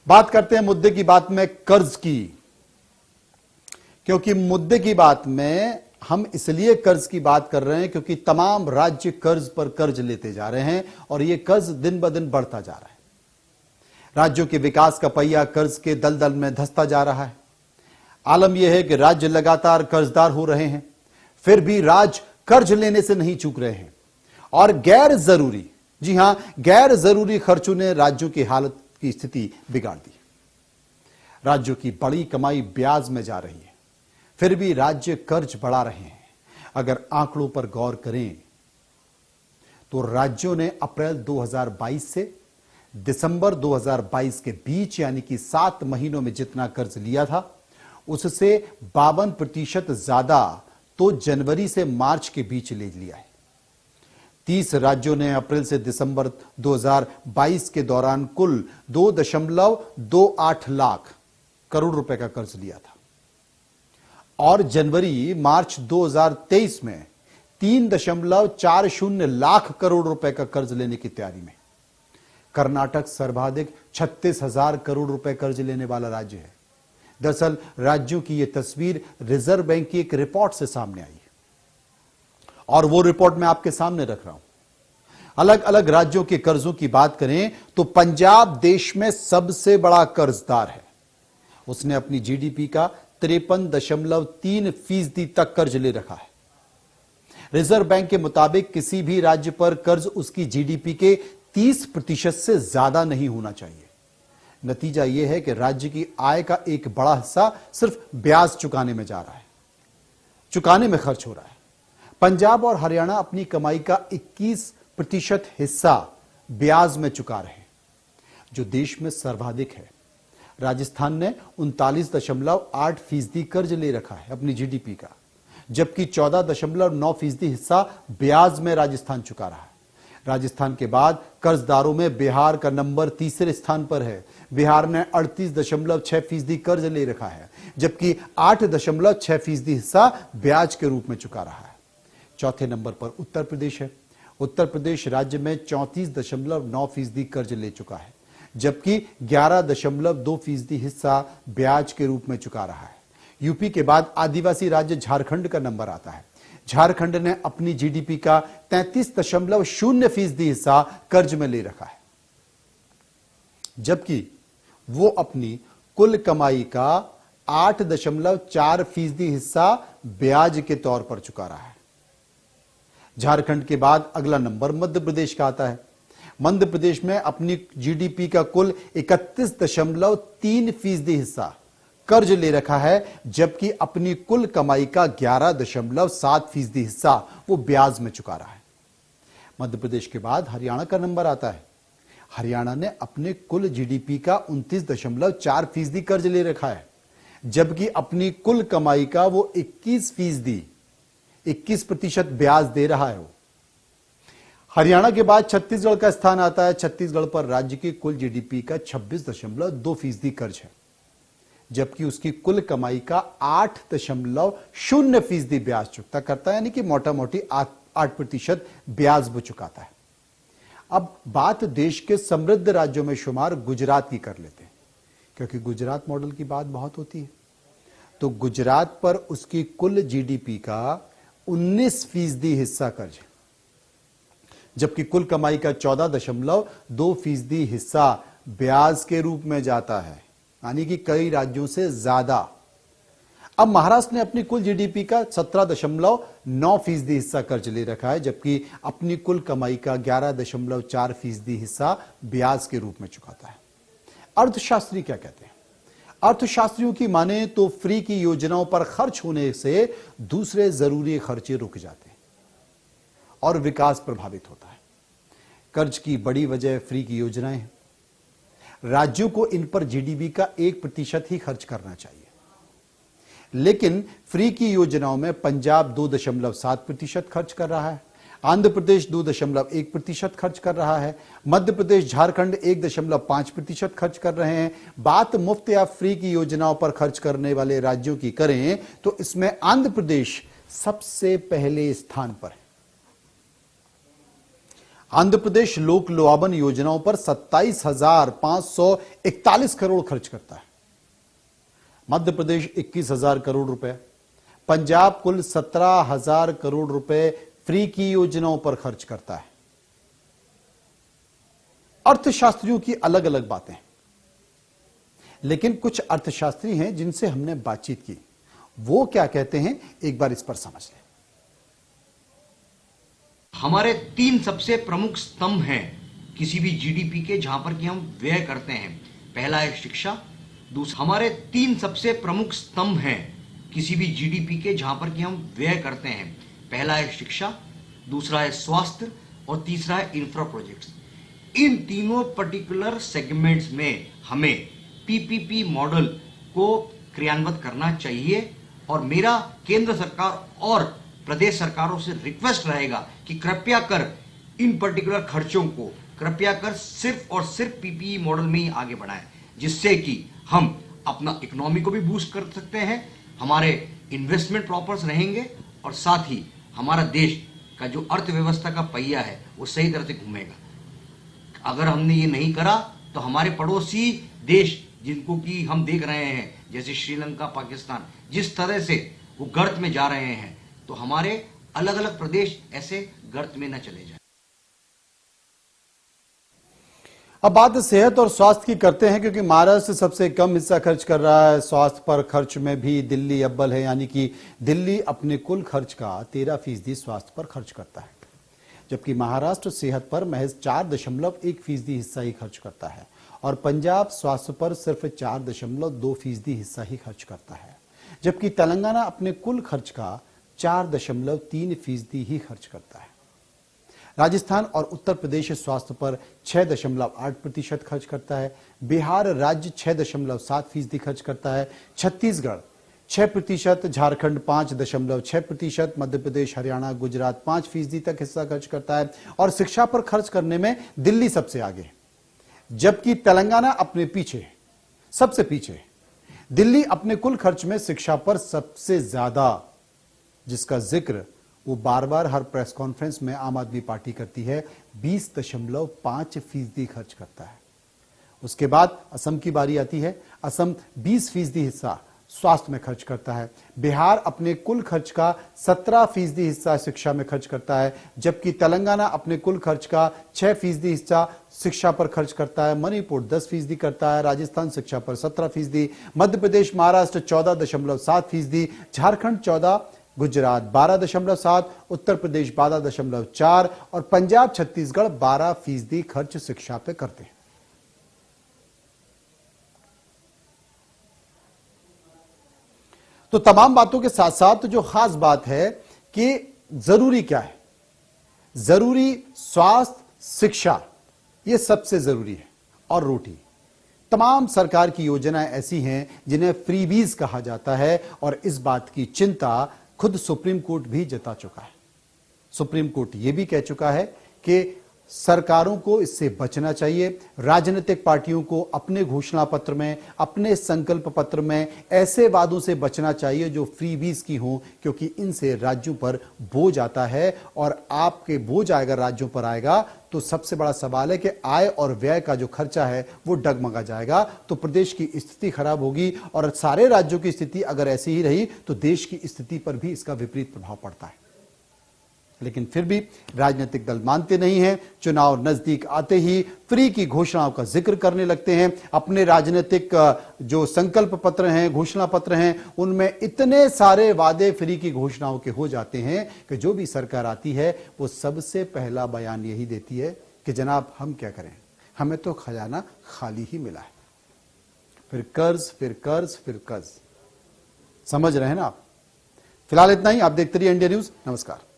बात करते हैं मुद्दे की बात में कर्ज की, क्योंकि मुद्दे की बात में हम इसलिए कर्ज की बात कर रहे हैं क्योंकि तमाम राज्य कर्ज पर कर्ज लेते जा रहे हैं और यह कर्ज दिन ब दिन बढ़ता जा रहा है। राज्यों के विकास का पहिया कर्ज के दलदल में धंसता जा रहा है। आलम यह है कि राज्य लगातार कर्जदार हो रहे हैं, फिर भी राज्य कर्ज लेने से नहीं चूक रहे हैं और गैर जरूरी, जी हां, गैर जरूरी खर्चों ने राज्यों की हालत की स्थिति बिगाड़ दी। राज्यों की बड़ी कमाई ब्याज में जा रही है, फिर भी राज्य कर्ज बढ़ा रहे हैं। अगर आंकड़ों पर गौर करें तो राज्यों ने अप्रैल 2022 से दिसंबर 2022 के बीच यानी कि 7 महीनों में जितना कर्ज लिया था उससे 52% ज्यादा तो जनवरी से मार्च के बीच ले लिया है। 30 राज्यों ने अप्रैल से दिसंबर 2022 के दौरान कुल 2.28 लाख करोड़ रुपए का कर्ज लिया था और जनवरी मार्च 2023 में 3.40 लाख करोड़ रुपए का कर्ज लेने की तैयारी में। कर्नाटक सर्वाधिक 36,000 करोड़ रुपए कर्ज लेने वाला राज्य है। दरअसल राज्यों की यह तस्वीर रिजर्व बैंक की एक रिपोर्ट से सामने आई है और वो रिपोर्ट मैं आपके सामने रख रहा हूं। अलग अलग राज्यों के कर्जों की बात करें तो पंजाब देश में सबसे बड़ा कर्जदार है। उसने अपनी जीडीपी का 53.3% तक कर्ज ले रखा है। रिजर्व बैंक के मुताबिक किसी भी राज्य पर कर्ज उसकी जीडीपी के 30% से ज्यादा नहीं होना चाहिए। नतीजा यह है कि राज्य की आय का एक बड़ा हिस्सा सिर्फ ब्याज चुकाने में जा रहा है, चुकाने में खर्च हो रहा है। पंजाब और हरियाणा अपनी कमाई का 21% हिस्सा ब्याज में चुका रहे हैं, जो देश में सर्वाधिक है। राजस्थान ने 39.8% कर्ज ले रखा है अपनी जीडीपी का, जबकि 14.9% हिस्सा ब्याज में राजस्थान चुका रहा है। राजस्थान के बाद कर्जदारों में बिहार का नंबर तीसरे स्थान पर है। बिहार ने 38.6% कर्ज ले रखा है, जबकि 8.6% हिस्सा ब्याज के रूप में चुका रहा है। चौथे नंबर पर उत्तर प्रदेश है। उत्तर प्रदेश राज्य में 34.9% कर्ज ले चुका है, जबकि 11.2% हिस्सा ब्याज के रूप में चुका रहा है। यूपी के बाद आदिवासी राज्य झारखंड का नंबर आता है। झारखंड ने अपनी जीडीपी का 33.0% हिस्सा कर्ज में ले रखा है, जबकि वो अपनी कुल कमाई का 8.4% हिस्सा ब्याज के तौर पर चुका रहा है। झारखंड के बाद अगला नंबर मध्य प्रदेश का आता है। मध्य प्रदेश में अपनी जीडीपी का कुल 31.3% हिस्सा कर्ज ले रखा है, जबकि अपनी कुल कमाई का 11.7% हिस्सा वो ब्याज में चुका रहा है। मध्य प्रदेश के बाद हरियाणा का नंबर आता है। हरियाणा ने अपने कुल जीडीपी का 29.4% कर्ज ले रखा है, जबकि अपनी कुल कमाई का वो 21% ब्याज दे रहा है। हरियाणा के बाद छत्तीसगढ़ का स्थान आता है। छत्तीसगढ़ पर राज्य की कुल जीडीपी का 26.2% कर्ज है, जबकि उसकी कुल कमाई का 8.0% ब्याज चुकता करता है, यानी कि मोटा मोटी 8% ब्याज वो चुकाता है। अब बात देश के समृद्ध राज्यों में शुमार गुजरात की कर लेते हैं, क्योंकि गुजरात मॉडल की बात बहुत होती है। तो गुजरात पर उसकी कुल जीडीपी का 19% हिस्सा कर्ज है, जबकि कुल कमाई का 14.2% हिस्सा ब्याज के रूप में जाता है, यानी कि कई राज्यों से ज्यादा। अब महाराष्ट्र ने अपनी कुल जीडीपी का 17.9% हिस्सा कर्ज ले रखा है, जबकि अपनी कुल कमाई का 11.4% हिस्सा ब्याज के रूप में चुकाता है। अर्थशास्त्री क्या कहते हैं? अर्थशास्त्रियों की माने तो फ्री की योजनाओं पर खर्च होने से दूसरे जरूरी खर्चे रुक जाते हैं और विकास प्रभावित होता है। कर्ज की बड़ी वजह फ्री की योजनाएं हैं। राज्यों को इन पर जीडीपी का 1% ही खर्च करना चाहिए, लेकिन फ्री की योजनाओं में पंजाब 2.7% खर्च कर रहा है, आंध्र प्रदेश 2.1% खर्च कर रहा है, मध्य प्रदेश झारखंड 1.5% खर्च कर रहे हैं। बात मुफ्त या फ्री की योजनाओं पर खर्च करने वाले राज्यों की करें तो इसमें आंध्र प्रदेश सबसे पहले स्थान पर है। आंध्र प्रदेश लोक लुआबन योजनाओं पर 27,541 करोड़ खर्च करता है। मध्य प्रदेश 21,000 करोड़ रुपए, पंजाब कुल 17,000 करोड़ रुपए फ्री की योजनाओं पर खर्च करता है। अर्थशास्त्रियों की अलग अलग बातें, लेकिन कुछ अर्थशास्त्री हैं जिनसे हमने बातचीत की, वो क्या कहते हैं एक बार इस पर समझ लें। हमारे 3 सबसे प्रमुख स्तंभ हैं किसी भी जीडीपी के, जहां पर कि हम व्यय करते हैं। पहला है शिक्षा, हमारे 3 सबसे प्रमुख स्तंभ हैं किसी भी जीडीपी के, जहां पर कि हम व्यय करते हैं। पहला है शिक्षा, दूसरा है स्वास्थ्य और तीसरा है इंफ्रा प्रोजेक्ट्स। इन तीनों पर्टिकुलर सेगमेंट्स में हमें पीपीपी मॉडल को क्रियान्वित करना चाहिए और मेरा केंद्र सरकार और प्रदेश सरकारों से रिक्वेस्ट रहेगा कि कृपया कर इन पर्टिकुलर खर्चों को कृपया कर सिर्फ और सिर्फ पीपीई मॉडल में ही आगे बढ़ाएं, जिससे कि हम अपना इकोनॉमी को भी बूस्ट कर सकते हैं, हमारे इन्वेस्टमेंट प्रॉपर्स रहेंगे और साथ ही हमारा देश का जो अर्थव्यवस्था का पहिया है वो सही तरह से घूमेगा। अगर हमने ये नहीं करा तो हमारे पड़ोसी देश जिनको कि हम देख रहे हैं जैसे श्रीलंका, पाकिस्तान, जिस तरह से वो गर्त में जा रहे हैं, तो हमारे अलग अलग प्रदेश ऐसे गर्त में न चले जाएं। अब बात सेहत और स्वास्थ्य की करते हैं, क्योंकि महाराष्ट्र सबसे कम हिस्सा खर्च कर रहा है। स्वास्थ्य पर खर्च में भी दिल्ली अव्वल है, यानी कि दिल्ली अपने कुल खर्च का 13% स्वास्थ्य पर खर्च करता है, जबकि महाराष्ट्र सेहत पर महज 4.1% हिस्सा ही खर्च करता है और पंजाब स्वास्थ्य पर सिर्फ 4.2% हिस्सा ही खर्च करता है, जबकि तेलंगाना अपने कुल खर्च का 4.3% ही खर्च करता है। राजस्थान और उत्तर प्रदेश स्वास्थ्य पर 6.8% खर्च करता है। बिहार राज्य 6.7% खर्च करता है। छत्तीसगढ़ 6%, झारखंड 5.6%, मध्य प्रदेश, हरियाणा, गुजरात 5% तक हिस्सा खर्च करता है और शिक्षा पर खर्च करने में दिल्ली सबसे आगे, जबकि तेलंगाना अपने पीछे, सबसे पीछे। दिल्ली अपने कुल खर्च में शिक्षा पर सबसे ज्यादा, जिसका जिक्र वो बार बार हर प्रेस कॉन्फ्रेंस में आम आदमी पार्टी करती है, 20.5% खर्च करता है। उसके बाद असम की बारी आती है। असम 20% हिस्सा स्वास्थ्य में खर्च करता है। बिहार अपने कुल खर्च का 17% हिस्सा शिक्षा में खर्च करता है, जबकि तेलंगाना अपने कुल खर्च का 6% हिस्सा शिक्षा पर खर्च करता है। मणिपुर 10% करता है। राजस्थान शिक्षा पर 17%, मध्य प्रदेश, महाराष्ट्र 14.7%, झारखंड 14%, गुजरात 12.7%, उत्तर प्रदेश 12.4% और पंजाब, छत्तीसगढ़ 12% खर्च शिक्षा पे करते हैं। तो तमाम बातों के साथ साथ जो खास बात है कि जरूरी क्या है, जरूरी स्वास्थ्य, शिक्षा, यह सबसे जरूरी है और रोटी। तमाम सरकार की योजनाएं ऐसी हैं जिन्हें फ्रीबीज कहा जाता है और इस बात की चिंता खुद सुप्रीम कोर्ट भी जता चुका है। सुप्रीम कोर्ट यह भी कह चुका है कि सरकारों को इससे बचना चाहिए। राजनीतिक पार्टियों को अपने घोषणा पत्र में, अपने संकल्प पत्र में ऐसे वादों से बचना चाहिए जो फ्रीबीज की हों, क्योंकि इनसे राज्यों पर बोझ आता है और आपके बोझ अगर राज्यों पर आएगा तो सबसे बड़ा सवाल है कि आय और व्यय का जो खर्चा है वो डगमगा जाएगा, तो प्रदेश की स्थिति खराब होगी और सारे राज्यों की स्थिति अगर ऐसी ही रही तो देश की स्थिति पर भी इसका विपरीत प्रभाव पड़ता है। लेकिन फिर भी राजनीतिक दल मानते नहीं हैं। चुनाव नजदीक आते ही फ्री की घोषणाओं का जिक्र करने लगते हैं। अपने राजनीतिक जो संकल्प पत्र हैं, घोषणा पत्र हैं, उनमें इतने सारे वादे फ्री की घोषणाओं के हो जाते हैं कि जो भी सरकार आती है वो सबसे पहला बयान यही देती है कि जनाब हम क्या करें, हमें तो खजाना खाली ही मिला है। फिर कर्ज, फिर कर्ज, फिर कर्ज। समझ रहे हैं ना आप? फिलहाल इतना ही। आप देखते रहिए इंडिया न्यूज। नमस्कार।